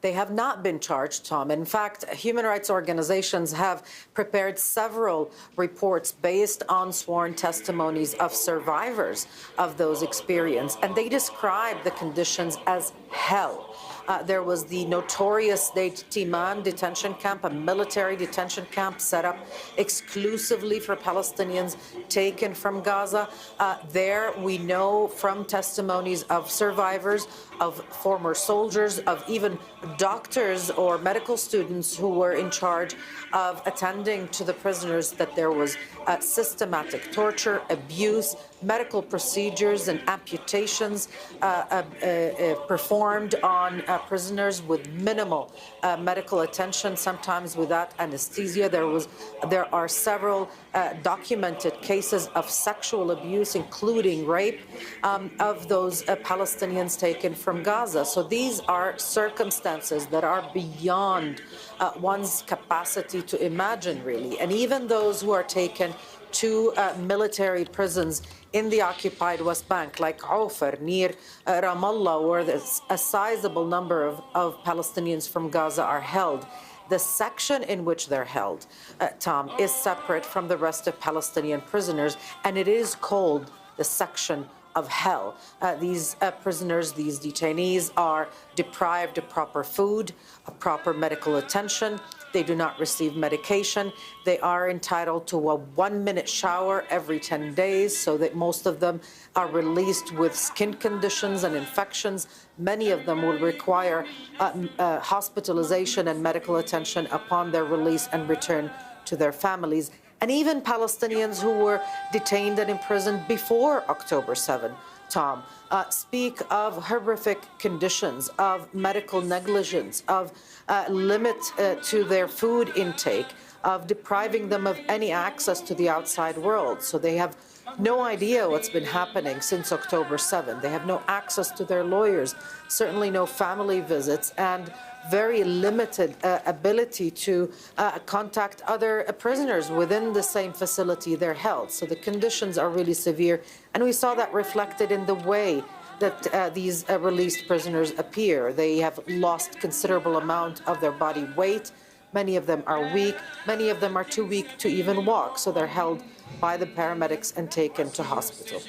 They have not been charged, Tom. In fact, human rights organizations have prepared several reports based on sworn testimonies of survivors of those experiences, and they describe the conditions as hell. There was the notorious Deit Timan detention camp, a military detention camp set up exclusively for Palestinians taken from Gaza. There we know from testimonies of survivors, of former soldiers, of even doctors or medical students who were in charge of attending to the prisoners, that there was systematic torture, abuse, medical procedures and amputations performed on prisoners with minimal medical attention, sometimes without anesthesia. There are several documented cases of sexual abuse, including rape, of those Palestinians taken from Gaza. So these are circumstances that are beyond one's capacity to imagine, really. And even those who are taken to military prisons in the occupied West Bank, like Ofer, near Ramallah, where a sizable number of Palestinians from Gaza are held. The section in which they're held, Tom, is separate from the rest of Palestinian prisoners, and it is called the section of hell. These prisoners, these detainees, are deprived of proper food, of proper medical attention. They do not receive medication. They are entitled to a 1-minute shower every 10 days, so that most of them are released with skin conditions and infections. Many of them will require hospitalization and medical attention upon their release and return to their families. And even Palestinians who were detained and imprisoned before October 7, Tom, speak of horrific conditions, of medical negligence, of limit to their food intake, of depriving them of any access to the outside world. So they have no idea what's been happening since October 7. They have no access to their lawyers, certainly no family visits, and very limited ability to contact other prisoners within the same facility they're held. So the conditions are really severe, and we saw that reflected in the way that these released prisoners appear. They have lost considerable amount of their body weight. Many of them are weak. Many of them are too weak to even walk, so they're held by the paramedics and taken to hospital.